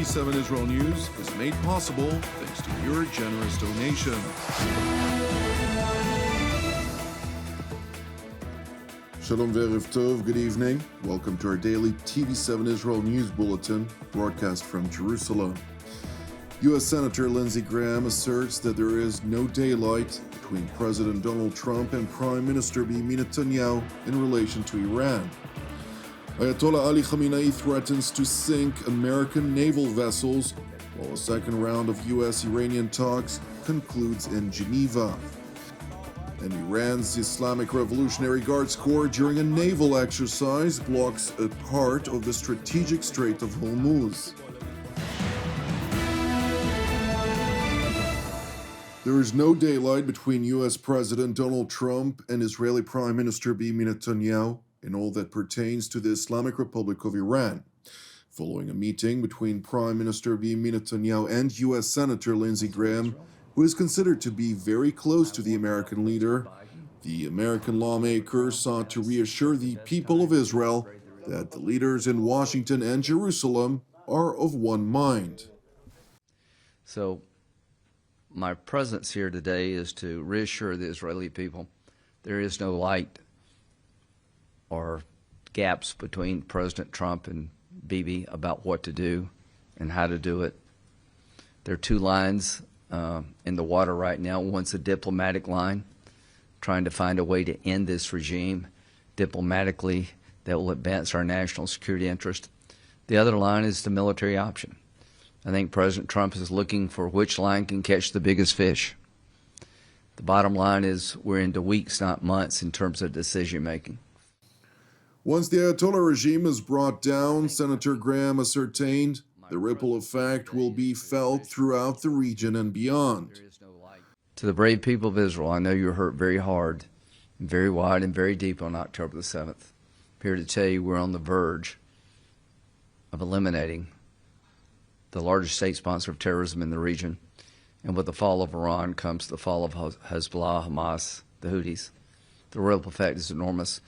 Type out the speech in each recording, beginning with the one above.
TV7 Israel News is made possible thanks to your generous donation. Shalom ve'erev tov, good evening. Welcome to our daily TV7 Israel News Bulletin, broadcast from Jerusalem. U.S. Senator Lindsey Graham asserts that there is no daylight between President Donald Trump and Prime Minister Benjamin Netanyahu in relation to Iran. Ayatollah Ali Khamenei threatens to sink American naval vessels, while a second round of U.S Iranian talks concludes in Geneva. And Iran's Islamic Revolutionary Guards Corps, during a naval exercise, blocks a part of the Strategic Strait of Hormuz. There is no daylight between U.S. President Donald Trump and Israeli Prime Minister Benjamin Netanyahu in all that pertains to the Islamic Republic of Iran. Following a meeting between Prime Minister Benjamin Netanyahu and U.S. Senator Lindsey Graham, who is considered to be very close to the American leader, the American lawmaker sought to reassure the people of Israel that the leaders in Washington and Jerusalem are of one mind. So, my presence here today is to reassure the Israeli people there is no light or gaps between President Trump and Bibi about what to do and how to do it. There are two lines in the water right now. One's a diplomatic line, trying to find a way to end this regime diplomatically that will advance our national security interest. The other line is the military option. I think President Trump is looking for which line can catch the biggest fish. The bottom line is we're into weeks, not months, in terms of decision making. Once the Ayatollah regime is brought down, Senator Graham ascertained the ripple effect will be felt throughout the region and beyond. To the brave people of Israel, I know you're hurt very hard, and very wide, and very deep on October the 7th. I'm here to tell you we're on the verge of eliminating the largest state sponsor of terrorism in the region. And with the fall of Iran comes the fall of Hezbollah, Hamas, the Houthis. The ripple effect is enormous.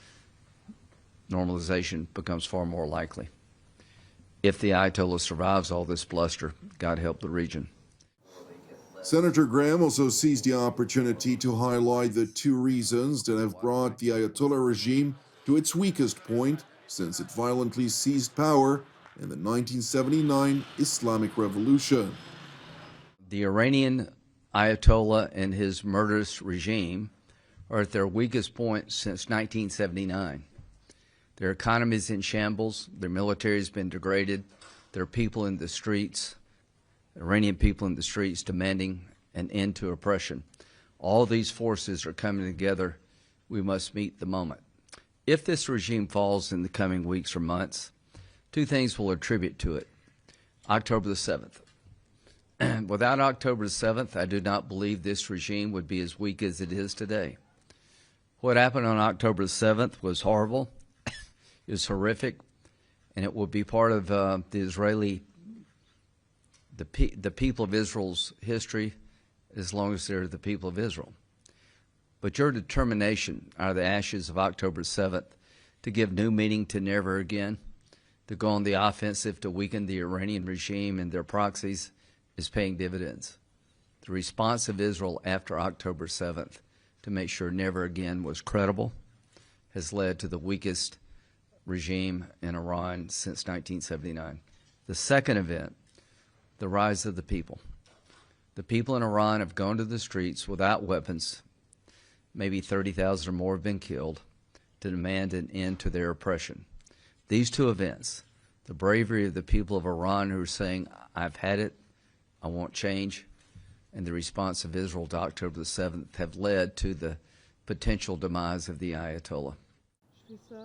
Normalization becomes far more likely. If the Ayatollah survives all this bluster, God help the region. Senator Graham also seized the opportunity to highlight the two reasons that have brought the Ayatollah regime to its weakest point since it violently seized power in the 1979 Islamic Revolution. The Iranian Ayatollah and his murderous regime are at their weakest point since 1979. Their economy is in shambles, their military has been degraded, there are people in the streets, Iranian people in the streets demanding an end to oppression. All these forces are coming together. We must meet the moment. If this regime falls in the coming weeks or months, two things will attribute to it. October the 7th. Without October the 7th, I do not believe this regime would be as weak as it is today. What happened on October the 7th was horrible. It was horrific, and it will be part of the people of Israel's history as long as they're the people of Israel. But your determination out of the ashes of October 7th to give new meaning to never again, to go on the offensive to weaken the Iranian regime and their proxies, is paying dividends. The response of Israel after October 7th to make sure never again was credible has led to the weakest regime in Iran since 1979. The second event, the rise of the people. The people in Iran have gone to the streets without weapons. Maybe 30,000 or more have been killed to demand an end to their oppression. These two events, the bravery of the people of Iran who are saying, I've had it, I want change, and the response of Israel to October the 7th have led to the potential demise of the Ayatollah.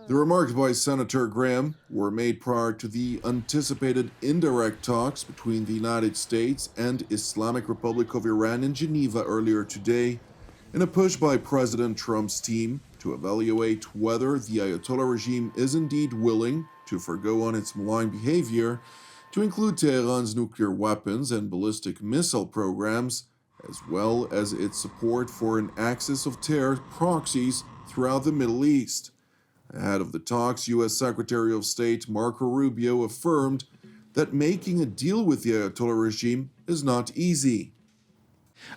The remarks by Senator Graham were made prior to the anticipated indirect talks between the United States and Islamic Republic of Iran in Geneva earlier today, in a push by President Trump's team to evaluate whether the Ayatollah regime is indeed willing to forgo on its malign behavior to include Tehran's nuclear weapons and ballistic missile programs, as well as its support for an axis of terror proxies throughout the Middle East. Ahead of the talks, U.S. Secretary of State Marco Rubio affirmed that making a deal with the Ayatollah regime is not easy.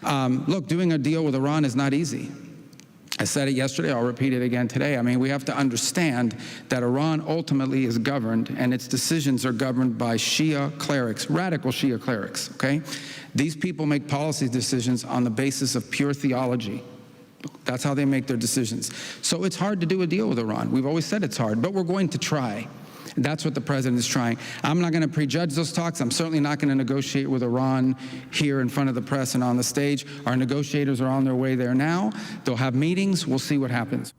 Look, doing a deal with Iran is not easy. I said it yesterday, I'll repeat it again today. I mean, we have to understand that Iran ultimately is governed, and its decisions are governed by Shia clerics, radical Shia clerics, okay? These people make policy decisions on the basis of pure theology. That's how they make their decisions. So it's hard to do a deal with Iran. We've always said it's hard, but we're going to try. That's what the president is trying. I'm not going to prejudge those talks. I'm certainly not going to negotiate with Iran here in front of the press and on the stage. Our negotiators are on their way there now. They'll have meetings. We'll see what happens.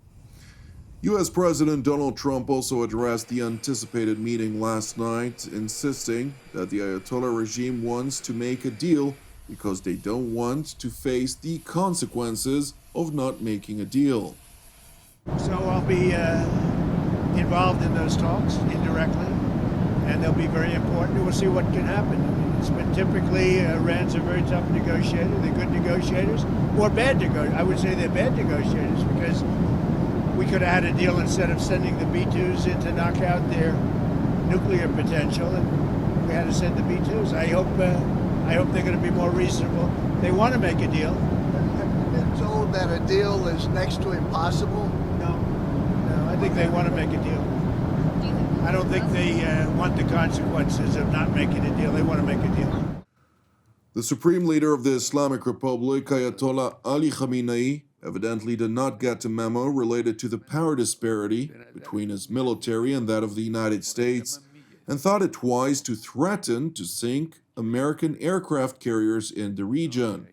U.S. President Donald Trump also addressed the anticipated meeting last night, insisting that the Ayatollah regime wants to make a deal because they don't want to face the consequences of not making a deal. So I'll be involved in those talks indirectly, and they'll be very important. We'll see what can happen. It's been typically Iran's a very tough negotiator. They're good negotiators, or bad negotiators. I would say they're bad negotiators because we could have had a deal instead of sending the B-2s in to knock out their nuclear potential, and we had to send the B-2s. I hope they're going to be more reasonable. They want to make a deal. Have you been told that a deal is next to impossible? No, I think they want to make a deal. I don't think they want the consequences of not making a deal. They want to make a deal. The supreme leader of the Islamic Republic, Ayatollah Ali Khamenei, evidently did not get a memo related to the power disparity between his military and that of the United States, and thought it wise to threaten to sink American aircraft carriers in the region.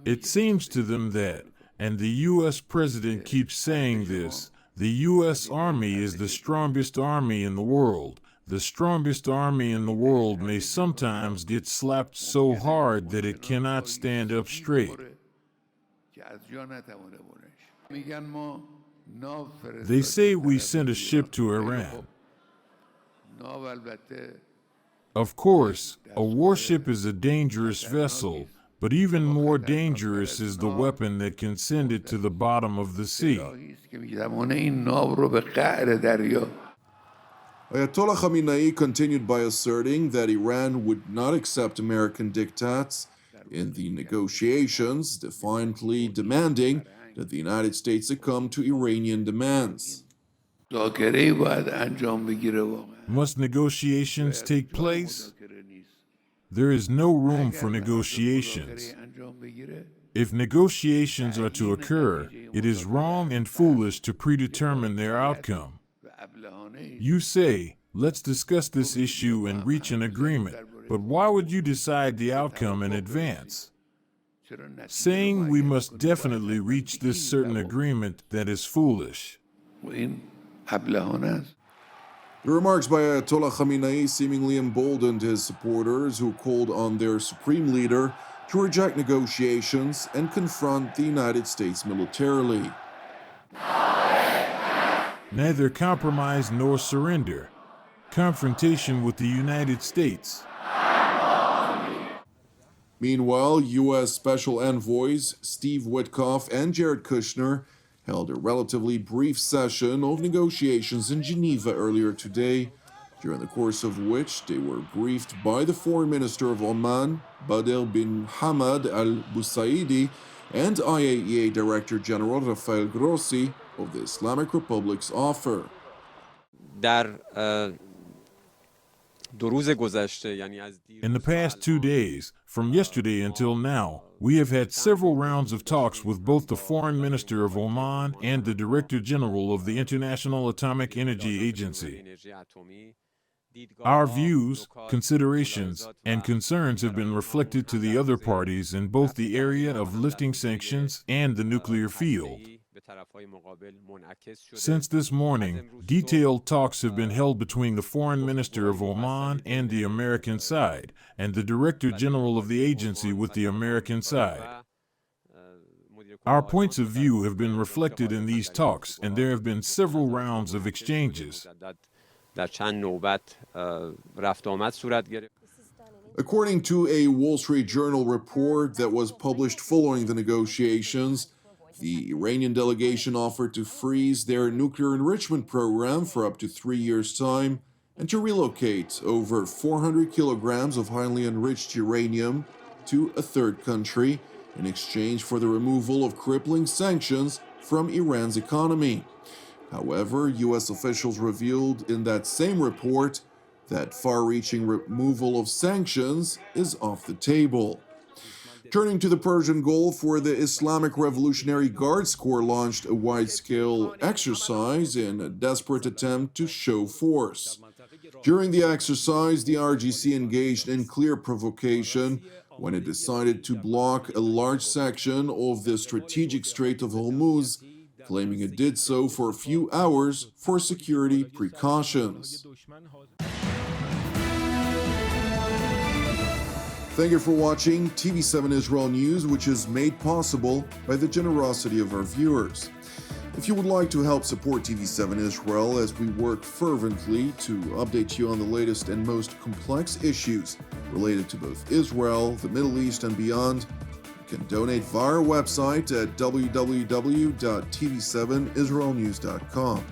It seems to them that, and the U.S. president keeps saying this, the U.S. Army is the strongest army in the world. The strongest army in the world may sometimes get slapped so hard that it cannot stand up straight. They say we sent a ship to Iran. Of course, a warship is a dangerous vessel, but even more dangerous is the weapon that can send it to the bottom of the sea. Ayatollah Khamenei continued by asserting that Iran would not accept American diktats in the negotiations, defiantly demanding that the United States succumb to Iranian demands. Must negotiations take place? There is no room for negotiations. If negotiations are to occur, it is wrong and foolish to predetermine their outcome. You say, let's discuss this issue and reach an agreement, but why would you decide the outcome in advance? Saying we must definitely reach this certain agreement, that is foolish. The remarks by Ayatollah Khamenei seemingly emboldened his supporters, who called on their supreme leader to reject negotiations and confront the United States militarily. Neither compromise nor surrender. Confrontation with the United States. Meanwhile, U.S. Special Envoys Steve Witkoff and Jared Kushner held a relatively brief session of negotiations in Geneva earlier today, during the course of which they were briefed by the Foreign Minister of Oman, Badr bin Hamad Al Busaidi, and IAEA Director General Rafael Grossi of the Islamic Republic's offer. In the past 2 days, from yesterday until now, we have had several rounds of talks with both the Foreign Minister of Oman and the Director General of the International Atomic Energy Agency. Our views, considerations, and concerns have been reflected to the other parties in both the area of lifting sanctions and the nuclear field. Since this morning, detailed talks have been held between the Foreign Minister of Oman and the American side, and the Director General of the agency with the American side. Our points of view have been reflected in these talks, and there have been several rounds of exchanges. According to a Wall Street Journal report that was published following the negotiations, The Iranian delegation offered to freeze their nuclear enrichment program for up to 3 years' time and to relocate over 400 kilograms of highly enriched uranium to a third country in exchange for the removal of crippling sanctions from Iran's economy. However, U.S. officials revealed in that same report that far-reaching removal of sanctions is off the table. Turning to the Persian Gulf, where the Islamic Revolutionary Guards Corps launched a wide-scale exercise in a desperate attempt to show force. During the exercise, the IRGC engaged in clear provocation when it decided to block a large section of the Strategic Strait of Hormuz, claiming it did so for a few hours for security precautions. Thank you for watching TV7 Israel News, which is made possible by the generosity of our viewers. If you would like to help support TV7 Israel as we work fervently to update you on the latest and most complex issues related to both Israel, the Middle East, and beyond, you can donate via our website at www.tv7israelnews.com.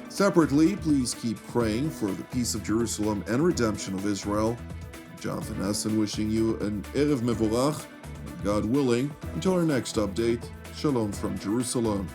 Separately, please keep praying for the peace of Jerusalem and redemption of Israel. Jonathan Essen wishing you an Erev Mevorach, and God willing, until our next update, Shalom from Jerusalem.